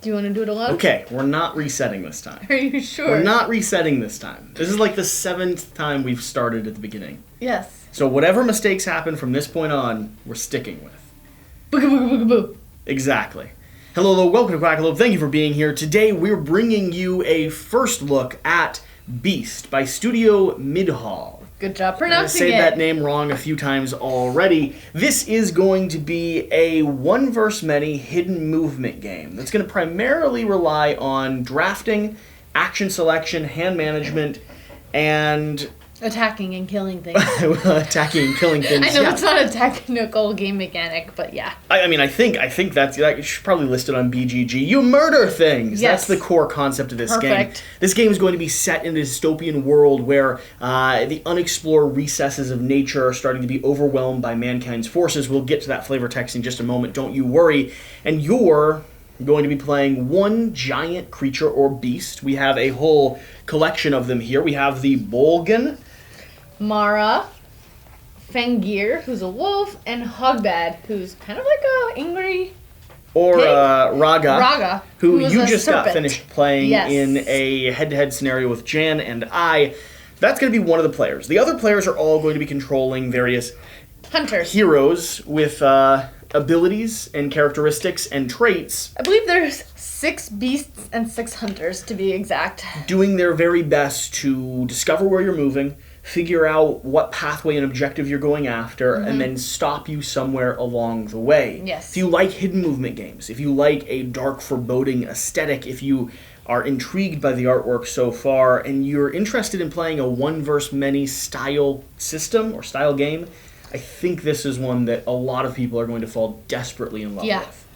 Do you want to do it alone? Okay, we're not resetting this time. Are you sure? We're not resetting this time. This is like the 7th time we've started at the beginning. Yes. So whatever mistakes happen from this point on, we're sticking with. Booga booga booga boo. Exactly. Hello, welcome to Quackalope. Thank you for being here. Today we're bringing you a first look at Beast by Studio Midhall. Good job pronouncing it. I say that name wrong a few times already. This is going to be a one versus many hidden movement game that's going to primarily rely on drafting, action selection, hand management, and attacking and killing things. Attacking and killing things. I know it's not a technical game mechanic, but yeah. I mean, I think that should probably listed on BGG. You murder things. Yes. That's the core concept of this game. Perfect. This game is going to be set in a dystopian world where the unexplored recesses of nature are starting to be overwhelmed by mankind's forces. We'll get to that flavor text in just a moment. Don't you worry. And you're going to be playing one giant creature or beast. We have a whole collection of them here. We have the Bolgan, Mara, Fangir, who's a wolf, and Hogbad, who's kind of like a angry or pig. Raga, who you just serpent. got finished playing Yes. in a head-to-head scenario with Jan and I. That's going to be one of the players. The other players are all going to be controlling various hunters. heroes with abilities and characteristics and traits. I believe there's 6 beasts and 6 hunters, to be exact. Doing their very best to discover where you're moving, figure out what pathway and objective you're going after, and then stop you somewhere along the way. Yes. If you like hidden movement games, if you like a dark, foreboding aesthetic, if you are intrigued by the artwork so far, and you're interested in playing a one versus many style system or style game, I think this is one that a lot of people are going to fall desperately in love with.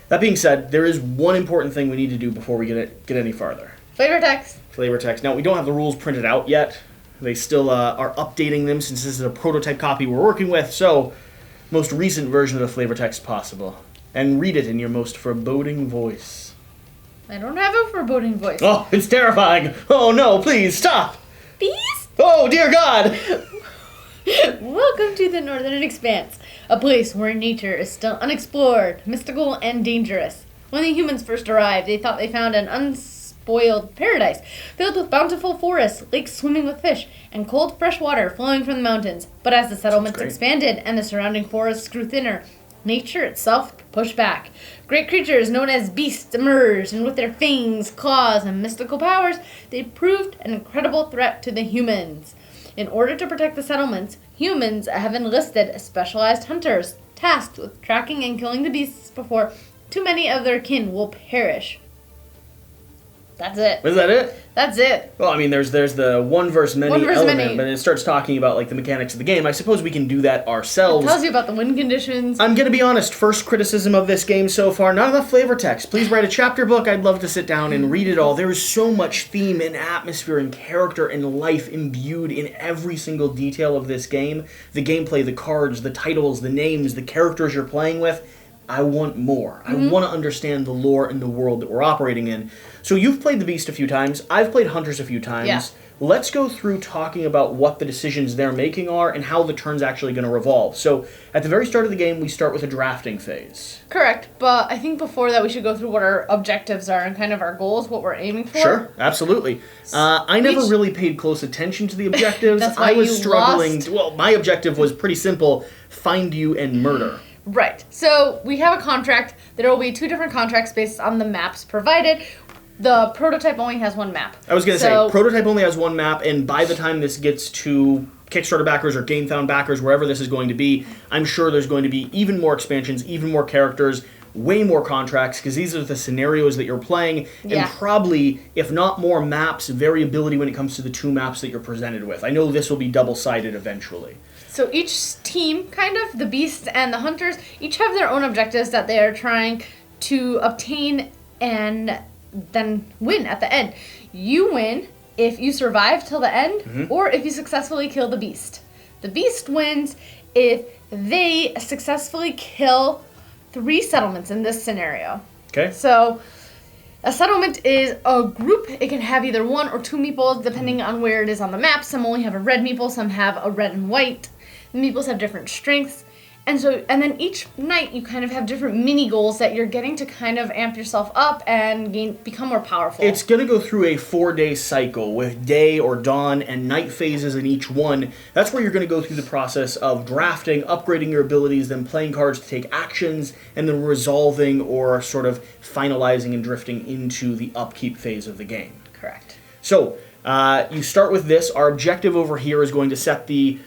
That being said, there is one important thing we need to do before we get any farther. Flavor text. Flavor text. Now, we don't have the rules printed out yet. They still are updating them since this is a prototype copy we're working with, so most recent version of the flavor text possible. And read it in your most foreboding voice. I don't have a foreboding voice. Oh, it's terrifying! Oh no, please, stop! Beast? Oh, dear God! Welcome to the Northern Expanse, a place where nature is still unexplored, mystical, and dangerous. When the humans first arrived, they thought they found an unspoiled paradise, filled with bountiful forests, lakes swimming with fish, and cold fresh water flowing from the mountains. But as the settlements expanded and the surrounding forests grew thinner, nature itself pushed back. Great creatures known as beasts emerged, and with their fangs, claws, and mystical powers, they proved an incredible threat to the humans. In order to protect the settlements, humans have enlisted specialized hunters, tasked with tracking and killing the beasts before too many of their kin will perish. That's it. Is that it? That's it. Well, I mean, there's the one versus many element, many. but it starts talking about like the mechanics of the game. I suppose we can do that ourselves. It tells you about the wind conditions. I'm going to be honest, first criticism of this game so far, not enough flavor text. Please write a chapter book. I'd love to sit down and read it all. There is so much theme and atmosphere and character and life imbued in every single detail of this game. The gameplay, the cards, the titles, the names, the characters you're playing with. I want more. I want to understand the lore and the world that we're operating in. So you've played the Beast a few times. I've played Hunters a few times. Yeah. Let's go through talking about what the decisions they're making are and how the turn's actually going to revolve. So at the very start of the game, we start with a drafting phase. Correct, but I think before that we should go through what our objectives are and kind of our goals, what we're aiming for. Sure, absolutely. I never really paid close attention to the objectives. That's why I was you struggling. lost. Well, my objective was pretty simple: find you and murder. Right. So we have a contract. There will be 2 different contracts based on the maps provided. The prototype only has 1 map. I was going to say, prototype only has 1 map, and by the time this gets to Kickstarter backers or GameFound backers, wherever this is going to be, I'm sure there's going to be even more expansions, even more characters, way more contracts, because these are the scenarios that you're playing, and probably, if not more maps, variability when it comes to the 2 maps that you're presented with. I know this will be double-sided eventually. So each team, kind of, the Beasts and the Hunters, each have their own objectives that they are trying to obtain and then win at the end. You win if you survive till the end, or if you successfully kill the Beast. The Beast wins if they successfully kill 3 settlements in this scenario. Okay. So a settlement is a group. It can have either 1 or 2 meeples, depending on where it is on the map. Some only have a red meeple, some have a red and white. The meeples have different strengths, And then each night you kind of have different mini goals that you're getting to kind of amp yourself up and become more powerful. It's going to go through a 4-day cycle with day or dawn and night phases in each one. That's where you're going to go through the process of drafting, upgrading your abilities, then playing cards to take actions, and then resolving or sort of finalizing and drifting into the upkeep phase of the game. Correct. So, you start with this. Our objective over here is going to set the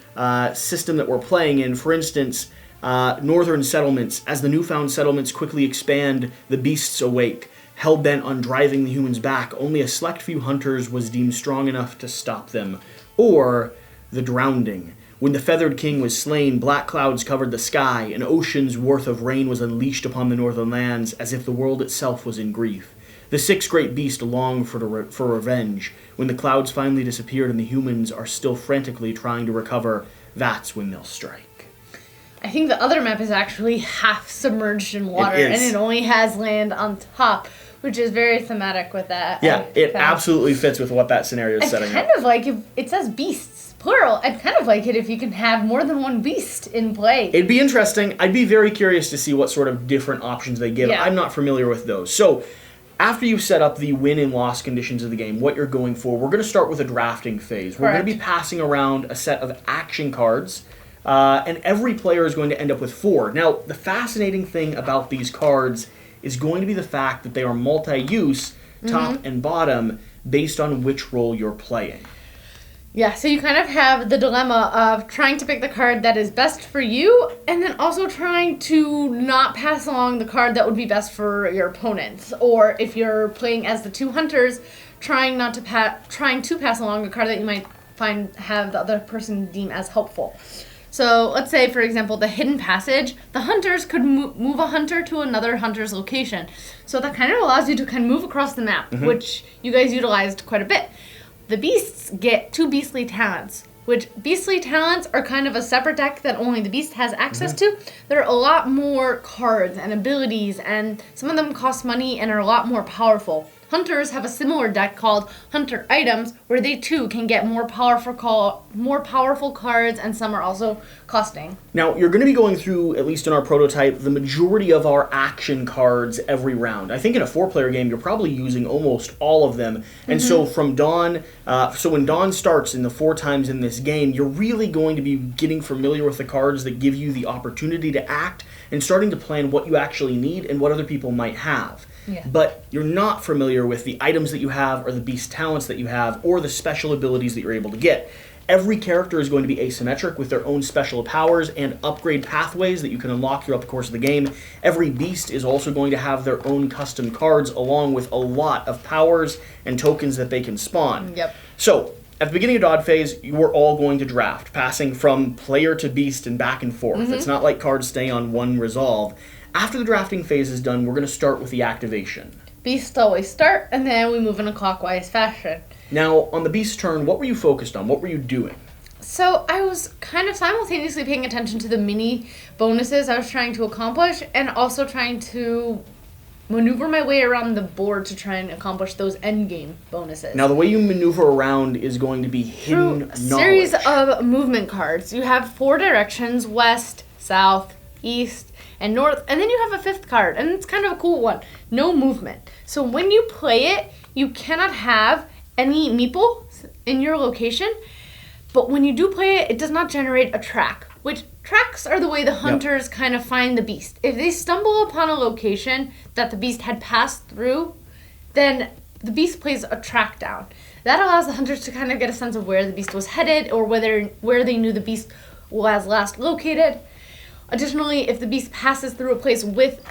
system that we're playing in. For instance, northern settlements. As the newfound settlements quickly expand, the beasts awake. Hell-bent on driving the humans back, only a select few hunters was deemed strong enough to stop them. Or the drowning. When the feathered king was slain, black clouds covered the sky. An ocean's worth of rain was unleashed upon the northern lands, as if the world itself was in grief. The 6 great beasts long for revenge. When the clouds finally disappeared and the humans are still frantically trying to recover, that's when they'll strike. I think the other map is actually half submerged in water, It is. and it only has land on top, which is very thematic with that. Yeah, it absolutely fits with what that scenario is setting up. Kind of like if it says beasts, plural. I'd kind of like it if you can have more than one beast in play. It'd be interesting. I'd be very curious to see what sort of different options they give. Yeah. I'm not familiar with those. So, after you've set up the win and loss conditions of the game, what you're going for, we're going to start with a drafting phase. We're going to be passing around a set of action cards. And every player is going to end up with 4. Now, the fascinating thing about these cards is going to be the fact that they are multi-use, top and bottom, based on which role you're playing. Yeah, so you kind of have the dilemma of trying to pick the card that is best for you, and then also trying to not pass along the card that would be best for your opponents. Or if you're playing as the 2 hunters, trying to pass along a card that you might have the other person deem as helpful. So let's say, for example, the hidden passage. The hunters could move a hunter to another hunter's location. So that kind of allows you to kind of move across the map, which you guys utilized quite a bit. The beasts get 2 beastly talents, which beastly talents are kind of a separate deck that only the beast has access to. There are a lot more cards and abilities, and some of them cost money and are a lot more powerful. Hunters have a similar deck called Hunter Items, where they too can get more powerful cards, and some are also costing. Now, you're going to be going through, at least in our prototype, the majority of our action cards every round. I think in a 4-player game, you're probably using almost all of them. And so from dawn, so when dawn starts in the 4 times in this game, you're really going to be getting familiar with the cards that give you the opportunity to act and starting to plan what you actually need and what other people might have. Yeah. But you're not familiar with the items that you have or the beast talents that you have or the special abilities that you're able to get. Every character is going to be asymmetric with their own special powers and upgrade pathways that you can unlock throughout the course of the game. Every beast is also going to have their own custom cards along with a lot of powers and tokens that they can spawn. Yep. So, at the beginning of Dod phase, you are all going to draft, passing from player to beast and back and forth. It's not like cards stay on one resolve. After the drafting phase is done, we're going to start with the activation. Beasts always start, and then we move in a clockwise fashion. Now, on the beast's turn, what were you focused on? What were you doing? So I was kind of simultaneously paying attention to the mini bonuses I was trying to accomplish, and also trying to maneuver my way around the board to try and accomplish those endgame bonuses. Now, the way you maneuver around is going to be hidden Through a knowledge. series of movement cards. You have 4 directions: west, south, east, and north, and then you have a 5th card, and it's kind of a cool one. No movement. So when you play it, you cannot have any meeple in your location, but when you do play it, it does not generate a track, which tracks are the way the hunters kind of find the beast. If they stumble upon a location that the beast had passed through, then the beast plays a track down. That allows the hunters to kind of get a sense of where the beast was headed or where they knew the beast was last located. Additionally, if the beast passes through a place with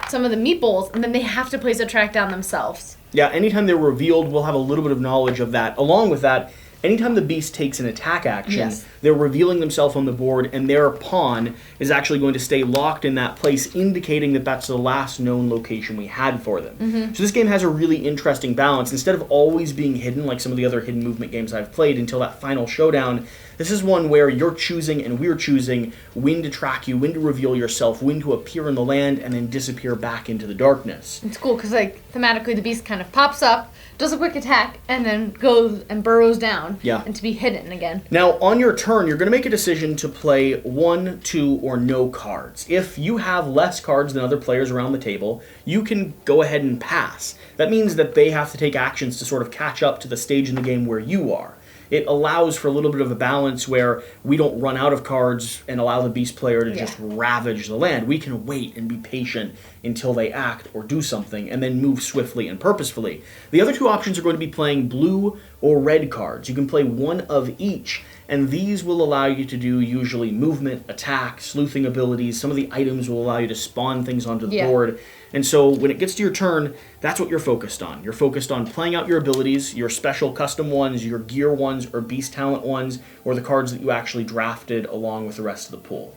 some of the meeples, then they have to place a track down themselves. Yeah, anytime they're revealed, we'll have a little bit of knowledge of that. Along with that, anytime the beast takes an attack action, they're revealing themselves on the board, and their pawn is actually going to stay locked in that place, indicating that that's the last known location we had for them. So this game has a really interesting balance. Instead of always being hidden, like some of the other hidden movement games I've played, until that final showdown, This is one where you're choosing and we're choosing when to track you, when to reveal yourself, when to appear in the land, and then disappear back into the darkness. It's cool because, like, thematically the beast kind of pops up, does a quick attack, and then goes and burrows down. Yeah. And to be hidden again. Now, on your turn, you're going to make a decision to play 1, 2, or no cards. If you have less cards than other players around the table, you can go ahead and pass. That means that they have to take actions to sort of catch up to the stage in the game where you are. It allows for a little bit of a balance where we don't run out of cards and allow the beast player to just ravage the land. We can wait and be patient until they act or do something and then move swiftly and purposefully. The other two options are going to be playing blue or red cards. You can play one of each, and these will allow you to do usually movement, attack, sleuthing abilities. Some of the items will allow you to spawn things onto the board. And so when it gets to your turn, that's what you're focused on. You're focused on playing out your abilities, your special custom ones, your gear ones, or beast talent ones, or the cards that you actually drafted along with the rest of the pool.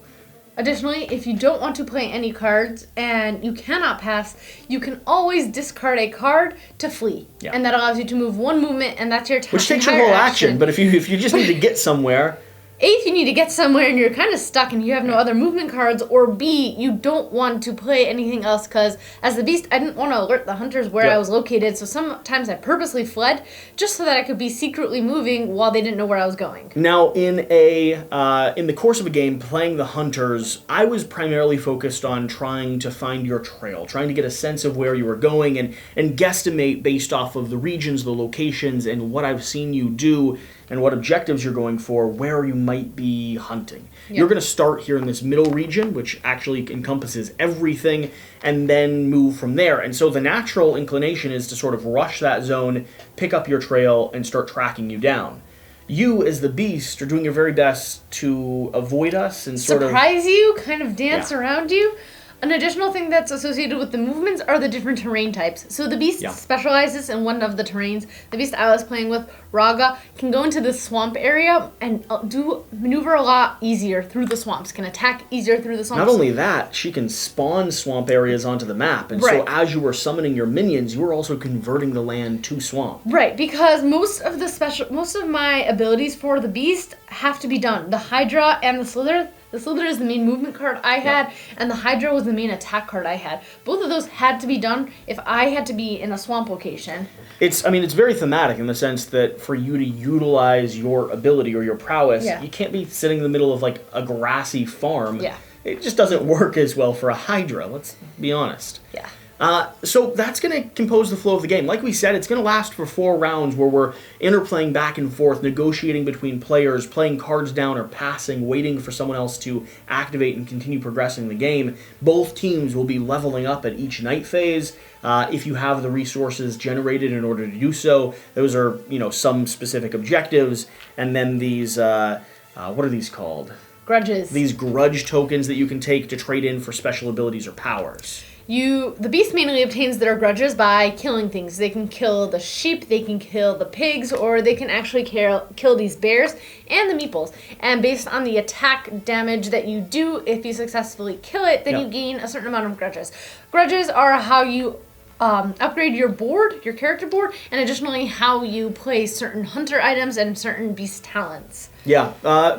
Additionally, if you don't want to play any cards and you cannot pass, you can always discard a card to flee. Yeah. And that allows you to move one movement, and that's your Which takes your whole action, but if you just need to get somewhere... A, if you need to get somewhere and you're kind of stuck and you have no other movement cards, or B, you don't want to play anything else because as the beast, I didn't want to alert the hunters where I was located, so sometimes I purposely fled just so that I could be secretly moving while they didn't know where I was going. Now, in the course of a game, playing the hunters, I was primarily focused on trying to find your trail, trying to get a sense of where you were going and guesstimate based off of the regions, the locations, and what I've seen you do and what objectives you're going for, where you might be hunting. Yep. You're going to start here in this middle region, which actually encompasses everything, and then move from there. And so the natural inclination is to sort of rush that zone, pick up your trail, and start tracking you down. You, as the beast, are doing your very best to avoid us and sort of... surprise you, kind of dance around you. An additional thing that's associated with the movements are the different terrain types. So the beast specializes in one of the terrains. The beast I was playing with, Raga, can go into the swamp area and maneuver a lot easier through the swamps, can attack easier through the swamps. Not only that, she can spawn swamp areas onto the map. And so as you were summoning your minions, you were also converting the land to swamp. Right, because most of my abilities for the beast have to be done. The Hydra and the Slither. The Slither is the main movement card I had, and the Hydra was the main attack card I had. Both of those had to be done if I had to be in a swamp location. It's very thematic in the sense that for you to utilize your ability or your prowess, you can't be sitting in the middle of like a grassy farm. Yeah. It just doesn't work as well for a Hydra, let's be honest. Yeah. So that's going to compose the flow of the game. Like we said, it's going to last for 4 rounds where we're interplaying back and forth, negotiating between players, playing cards down or passing, waiting for someone else to activate and continue progressing the game. Both teams will be leveling up at each night phase. If you have the resources generated in order to do so, those are, some specific objectives. And then these, what are these called? Grudges. These grudge tokens that you can take to trade in for special abilities or powers. The beast mainly obtains their grudges by killing things. They can kill the sheep, they can kill the pigs, or they can actually kill these bears and the meeples. And based on the attack damage that you do, if you successfully kill it, then you gain a certain amount of grudges. Grudges are how you upgrade your board, your character board, and additionally how you play certain hunter items and certain beast talents. Yeah,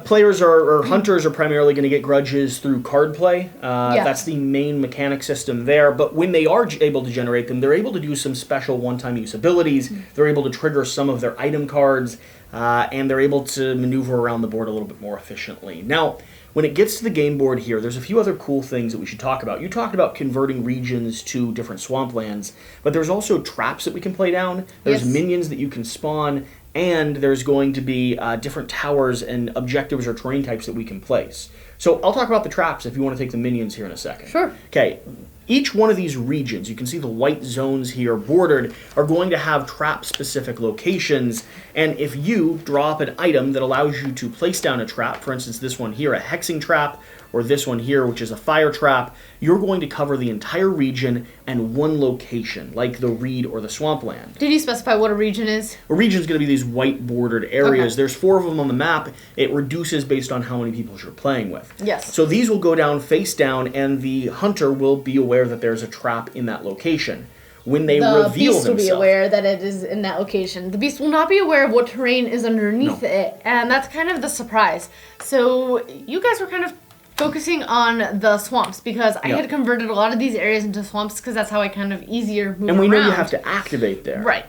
players or hunters are primarily going to get grudges through card play. That's the main mechanic system there. But when they are able to generate them, they're able to do some special one-time use abilities. They're able to trigger some of their item cards, and they're able to maneuver around the board a little bit more efficiently. Now, when it gets to the game board here, there's a few other cool things that we should talk about. You talked about converting regions to different swamplands, but there's also traps that we can play down. There's minions that you can spawn, and there's going to be different towers and objectives or terrain types that we can place. So I'll talk about the traps if you want to take the minions here in a second. Sure. Okay. Each one of these regions, you can see the white zones here bordered, are going to have trap-specific locations, and if you draw up an item that allows you to place down a trap, for instance this one here, a hexing trap, or this one here, which is a fire trap, you're going to cover the entire region and one location, like the reed or the swampland. Did you specify what a region is? A region is going to be these white bordered areas. Okay. There's 4 of them on the map. It reduces based on how many people you're playing with. Yes. So these will go down face down, and the hunter will be aware that there's a trap in that location. when they the reveal beast will be themselves. aware that it is in that location. The beast will not be aware of what terrain is underneath it, and that's kind of the surprise. So you guys were kind of focusing on the swamps because I had converted a lot of these areas into swamps because that's how I kind of easier move around. And we know you have to activate there. Right.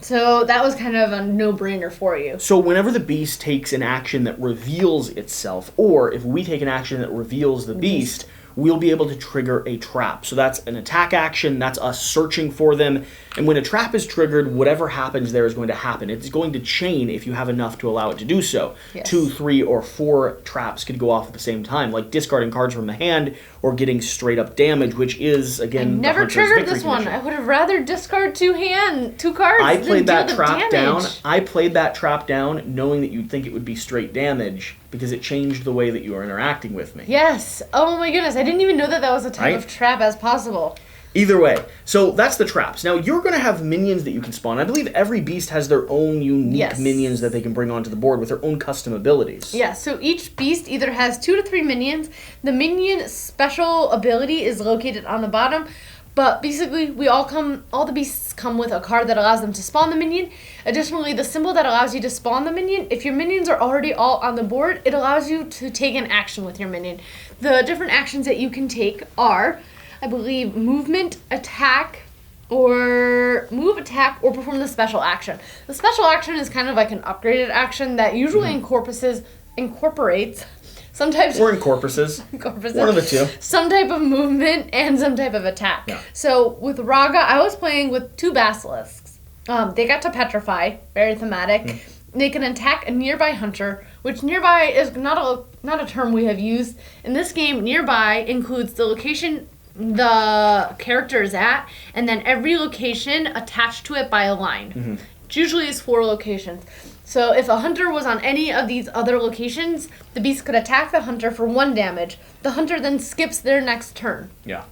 So that was kind of a no-brainer for you. So whenever the beast takes an action that reveals itself, or if we take an action that reveals the beast, we'll be able to trigger a trap. So that's an attack action, that's us searching for them, and when a trap is triggered, whatever happens there is going to happen. It's going to chain if you have enough to allow it to do so. Yes. 2, 3, or 4 traps could go off at the same time, like discarding cards from the hand or getting straight up damage, which is, again, Never the hunter's triggered victory this one. condition. I would have rather discard 2 cards I than played that deal the trap down. damage. I played that trap down knowing that you'd think it would be straight damage because it changed the way that you were interacting with me. Yes. Oh my goodness. I didn't even know that that was a type Right? of trap as possible. Either way, so that's the traps. Now, you're going to have minions that you can spawn. I believe every beast has their own unique minions that they can bring onto the board with their own custom abilities. Yeah, so each beast either has 2 to 3 minions. The minion special ability is located on the bottom, but basically all the beasts come with a card that allows them to spawn the minion. Additionally, the symbol that allows you to spawn the minion, if your minions are already all on the board, it allows you to take an action with your minion. The different actions that you can take are, I believe, movement, attack, or perform the special action. The special action is kind of like an upgraded action that usually incorporates some types Or incorporaces. One of the two. some type of movement and some type of attack. Yeah. So with Raga, I was playing with 2 basilisks. They got to petrify, very thematic. They can attack a nearby hunter, which nearby is not a term we have used. In this game, nearby includes the location the character is at, and then every location attached to it by a line. Which usually is 4 locations. So if a hunter was on any of these other locations, the beast could attack the hunter for 1 damage. The hunter then skips their next turn. Yeah.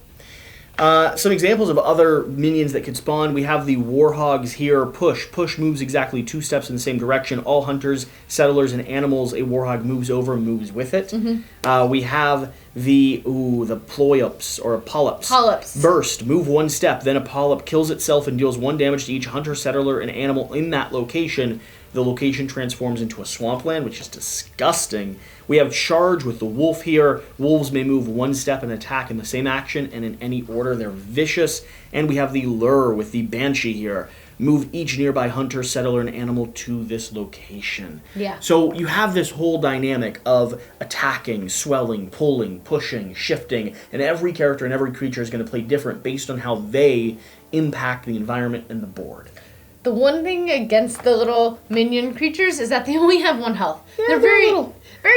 Some examples of other minions that could spawn. We have the Warhogs here. Push. Push moves exactly 2 steps in the same direction. All hunters, settlers, and animals a Warhog moves over and moves with it. We have the Ploiops or Polyps. Polyps. Burst. Move 1 step. Then a Polyp kills itself and deals 1 damage to each hunter, settler, and animal in that location. The location transforms into a swampland, which is disgusting. We have Charge with the wolf here. Wolves may move 1 step and attack in the same action and in any order. They're vicious. And we have the Lure with the Banshee here. Move each nearby hunter, settler, and animal to this location. Yeah. So you have this whole dynamic of attacking, swelling, pulling, pushing, shifting, and every character and every creature is going to play different based on how they impact the environment and the board. The one thing against the little minion creatures is that they only have 1 health. They're very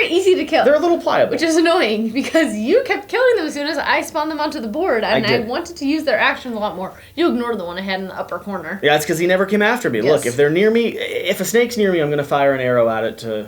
easy to kill. They're a little pliable. Which is annoying because you kept killing them as soon as I spawned them onto the board, and I wanted to use their actions a lot more. You ignored the one I had in the upper corner. Yeah, it's because he never came after me. Yes. Look, if they're near me, if a snake's near me, I'm going to fire an arrow at it to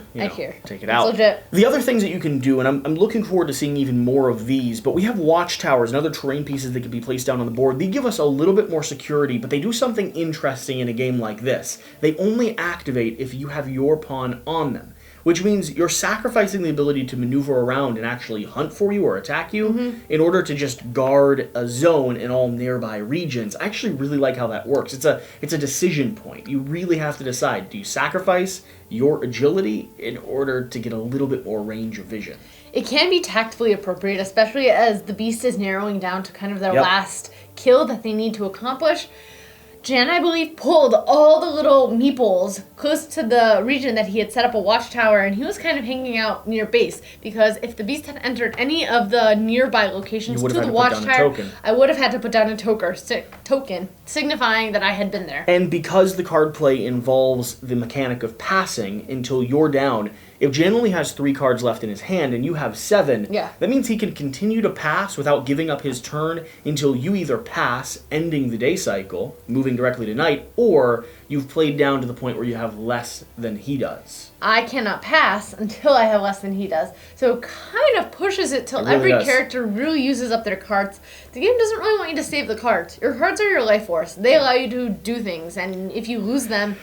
take it out. Legit. The other things that you can do, and I'm looking forward to seeing even more of these, but we have watchtowers and other terrain pieces that can be placed down on the board. They give us a little bit more security, but they do something interesting in a game like this. They only activate if you have your pawn on them, which means you're sacrificing the ability to maneuver around and actually hunt for you or attack you in order to just guard a zone in all nearby regions. I actually really like how that works. It's a decision point. You really have to decide, do you sacrifice your agility in order to get a little bit more range of vision? It can be tactfully appropriate, especially as the beast is narrowing down to kind of their last kill that they need to accomplish. Jan, I believe, pulled all the little meeples close to the region that he had set up a watchtower, and he was kind of hanging out near base, because if the beast had entered any of the nearby locations to the watchtower, I would have had to put down a token, signifying that I had been there. And because the card play involves the mechanic of passing until you're down, if Jan only has 3 cards left in his hand and you have 7, that means he can continue to pass without giving up his turn until you either pass, ending the day cycle, moving directly to night, or you've played down to the point where you have less than he does. I cannot pass until I have less than he does. So it kind of pushes it till every character really uses up their cards. The game doesn't really want you to save the cards. Your cards are your life force. They allow you to do things, and if you lose them,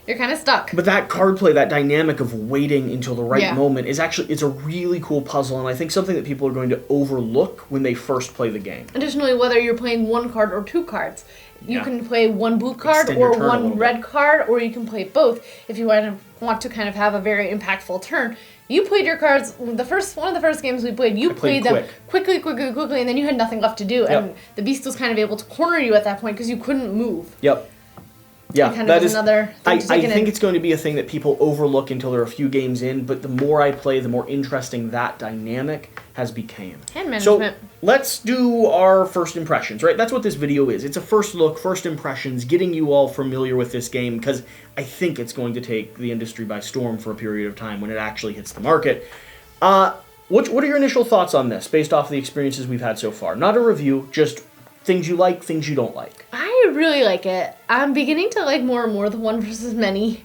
you're kind of stuck. But that card play, that dynamic of waiting until the right moment is actually, it's a really cool puzzle, and I think something that people are going to overlook when they first play the game. Additionally, whether you're playing 1 card or 2 cards, You can play one blue card Extend your or turn a one little red bit. card, or you can play both if you want to kind of have a very impactful turn. You played your cards, one of the first games we played, you played them quickly, and then you had nothing left to do. And the beast was kind of able to corner you at that point because you couldn't move. Yep. Yeah, kind that of is another thing to I take think in. it's going to be a thing that people overlook until they're a few games in, but the more I play, the more interesting that dynamic has become. Hand management. So let's do our first impressions, right? That's what this video is. It's a first look, first impressions, getting you all familiar with this game, because I think it's going to take the industry by storm for a period of time when it actually hits the market. What are your initial thoughts on this, based off the experiences we've had so far? Not a review, just things you like, things you don't like. I really like it. I'm beginning to like more and more the one versus many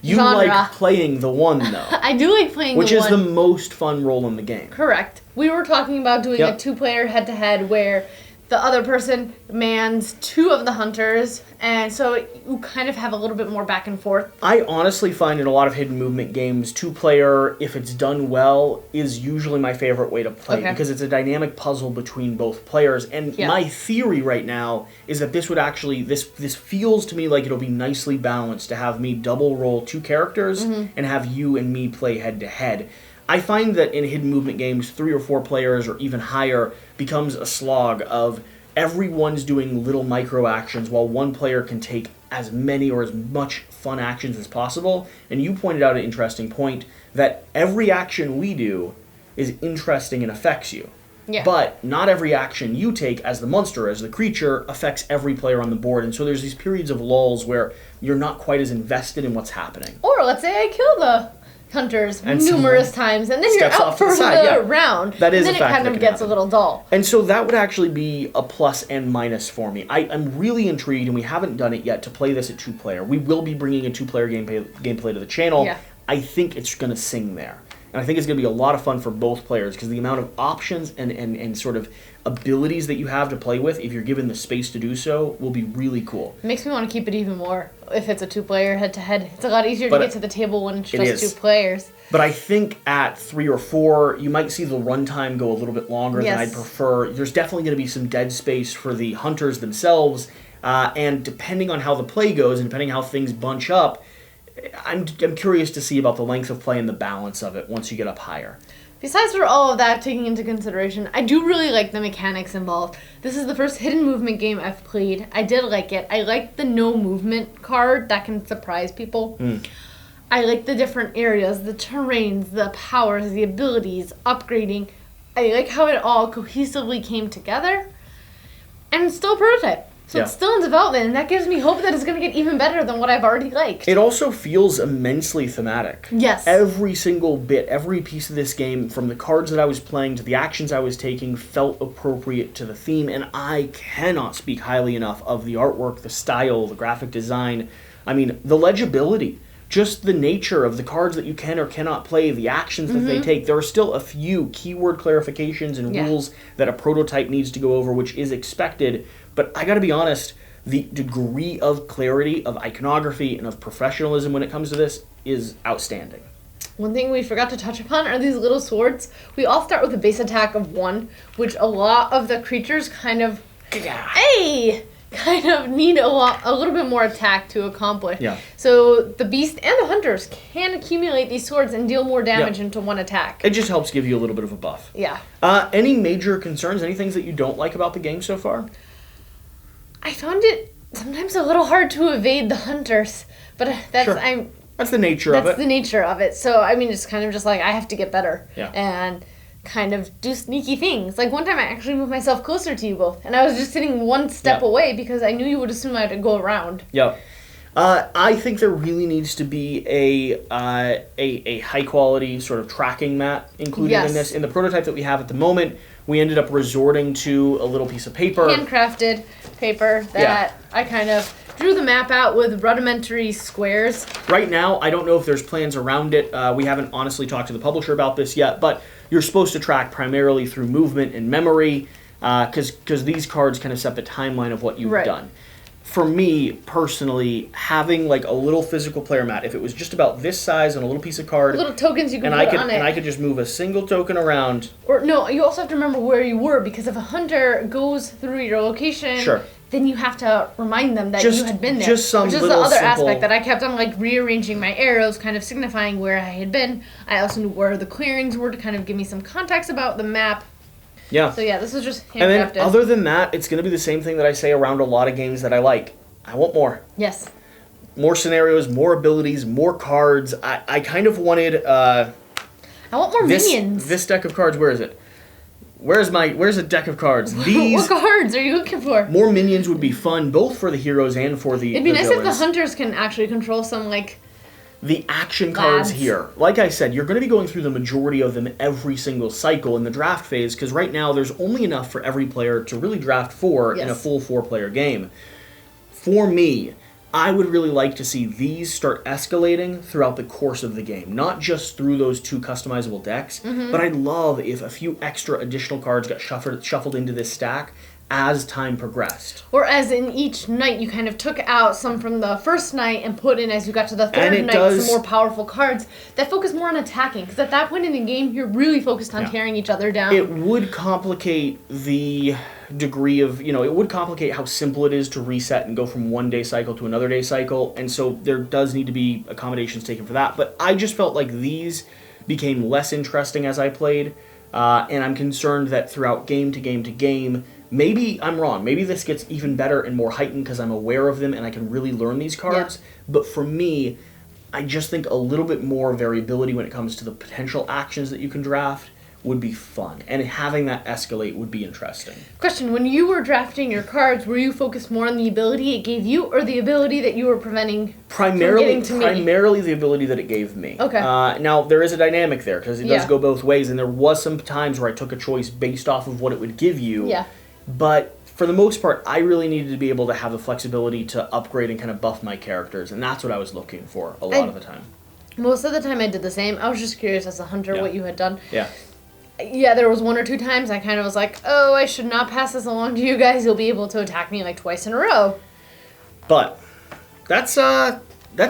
You genre. like playing the one, though. I do like playing Which the is one. the most fun role in the game. Correct. We were talking about doing a two-player head-to-head where the other person mans two of the hunters, and so you kind of have a little bit more back and forth. I honestly find in a lot of hidden movement games, two-player, if it's done well, is usually my favorite way to play because it's a dynamic puzzle between both players. And my theory right now is that this would actually, this feels to me like it'll be nicely balanced to have me double roll two characters and have you and me play head-to-head. I find that in hidden movement games, 3 or 4 players or even higher becomes a slog of everyone's doing little micro actions while one player can take as many or as much fun actions as possible. And you pointed out an interesting point that every action we do is interesting and affects you. Yeah. But not every action you take as the monster, as the creature, affects every player on the board. And so there's these periods of lulls where you're not quite as invested in what's happening. Or let's say I kill the hunters And numerous times, and then you're steps out off to for the side, round. That is and a then fact it kind that of can gets happen. a little dull. And so that would actually be a plus and minus for me. I'm really intrigued, and we haven't done it yet, to play this at 2-player. We will be bringing a 2-player gameplay to the channel. Yeah. I think it's going to sing there. And I think it's going to be a lot of fun for both players, because the amount of options and sort of abilities that you have to play with, if you're given the space to do so, will be really cool. It makes me want to keep it even more if it's a 2-player head-to-head. It's a lot easier to get to the table when it's just 2 players. But I think at 3 or 4, you might see the runtime go a little bit longer than I'd prefer. There's definitely going to be some dead space for the hunters themselves, and depending on how the play goes and depending on how things bunch up, I'm curious to see about the length of play and the balance of it once you get up higher. Besides for all of that taking into consideration, I do really like the mechanics involved. This is the first hidden movement game I've played. I did like it. I like the no movement card that can surprise people. I like the different areas, the terrains, the powers, the abilities, upgrading. I like how it all cohesively came together. And it's still a prototype. So it's still in development, and that gives me hope that it's going to get even better than what I've already liked. It also feels immensely thematic. Yes. Every single bit, every piece of this game, from the cards that I was playing to the actions I was taking, felt appropriate to the theme, and I cannot speak highly enough of the artwork, the style, the graphic design. I mean, the legibility. Just the nature of the cards that you can or cannot play, the actions that they take. There are still a few keyword clarifications and rules that a prototype needs to go over, which is expected. But I gotta be honest, the degree of clarity, of iconography, and of professionalism when it comes to this is outstanding. One thing we forgot to touch upon are these little swords. We all start with a base attack of 1, which a lot of the creatures kind of... kind of need a little bit more attack to accomplish. Yeah. So the beast and the hunters can accumulate these swords and deal more damage into one attack. It just helps give you a little bit of a buff. Yeah. Any major concerns? Any things that you don't like about the game so far? I found it sometimes a little hard to evade the hunters, but that's That's the nature of it. That's the nature of it. So I mean, it's kind of just like I have to get better. Yeah. And kind of do sneaky things. Like one time I actually moved myself closer to you both, and I was just sitting one step away because I knew you would assume I had to go around. Yep. I think there really needs to be a high quality sort of tracking mat included in this. In the prototype that we have at the moment, we ended up resorting to a little piece of paper. Handcrafted paper that I kind of drew the map out with rudimentary squares. Right now, I don't know if there's plans around it. We haven't honestly talked to the publisher about this yet, but you're supposed to track primarily through movement and memory, because these cards kind of set the timeline of what you've done. For me, personally, having like a little physical player mat, if it was just about this size and a little piece of card, Little tokens you can put on it. And I could just move a single token around. Or no, you also have to remember where you were, because if a hunter goes through your location, then you have to remind them that Just- you had been there. just some which is the little other simple- aspect that I kept on like rearranging my arrows, kind of signifying where I had been. I also knew where the clearings were to kind of give me some context about the map. Yeah. So yeah, this was just And then handcrafted. other than that, it's going to be the same thing that I say around a lot of games that I like. I want more. Yes. More scenarios, more abilities, more cards. I kind of wanted I want more minions. this deck of cards. Where is it? Where's a deck of cards? These What cards are you looking for? more minions would be fun, both for the heroes and for the It'd be nice if the villains. hunters can actually control some like. The action cards Lads. here. Like I said, you're going to be going through the majority of them every single cycle in the draft phase, because right now there's only enough for every player to really draft 4 in a Yes. full 4-player game. For me, I would really like to see these start escalating throughout the course of the game. Not just through those 2 customizable decks, but I'd love if a few extra additional cards got shuffled into this stack as time progressed. Or as in each night, you kind of took out some from the first night and put in as you got to the And third it night does- some more powerful cards that focus more on attacking. Because at that point in the game, you're really focused on Yeah. tearing each other down. It would complicate the degree of, it would complicate how simple it is to reset and go from one day cycle to another day cycle, and so there does need to be accommodations taken for that. But I just felt like these became less interesting as I played, and I'm concerned that throughout game to game to game, maybe I'm wrong. Maybe this gets even better and more heightened because I'm aware of them and I can really learn these cards. But for me, I just think a little bit more variability when it comes to the potential actions that you can draft would be fun. And having that escalate would be interesting. Question, when you were drafting your cards, were you focused more on the ability it gave you or the ability that you were preventing from getting to me? Primarily the ability that it gave me. Okay. Now, there is a dynamic there because it does Yeah. go both ways, and there was some times where I took a choice based off of what it would give you. Yeah. But for the most part, I really needed to be able to have the flexibility to upgrade and kind of buff my characters, and that's what I was looking for a lot of the time. Most of the time I did the same. I was just curious as a hunter Yeah. what you had done. Yeah. Yeah, there was 1 or 2 times I kind of was like, oh, I should not pass this along to you guys. You'll be able to attack me like twice in a row. But that's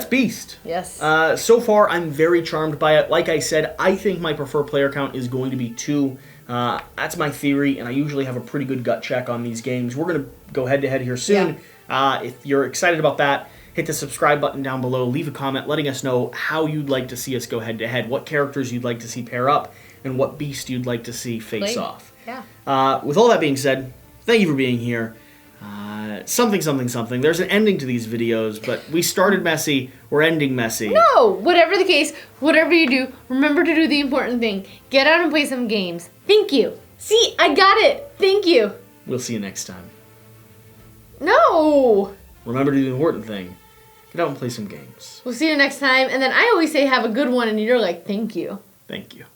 Beast. Yes. So far, I'm very charmed by it. Like I said, I think my preferred player count is going to be 2. That's my theory, and I usually have a pretty good gut check on these games. We're going to go head-to-head here soon. If you're excited about that, hit the subscribe button down below. Leave a comment letting us know how you'd like to see us go head-to-head, what characters you'd like to see pair up, and what beast you'd like to see face Play. off. Yeah. With all that being said, thank you for being here. Something. There's an ending to these videos, but we started messy, we're ending messy. No, whatever the case, whatever you do, remember to do the important thing. Get out and play some games. Thank you. See, I got it. Thank you. We'll see you next time. No. Remember to do the important thing. Get out and play some games. We'll see you next time. And then I always say have a good one, and you're like, thank you. Thank you.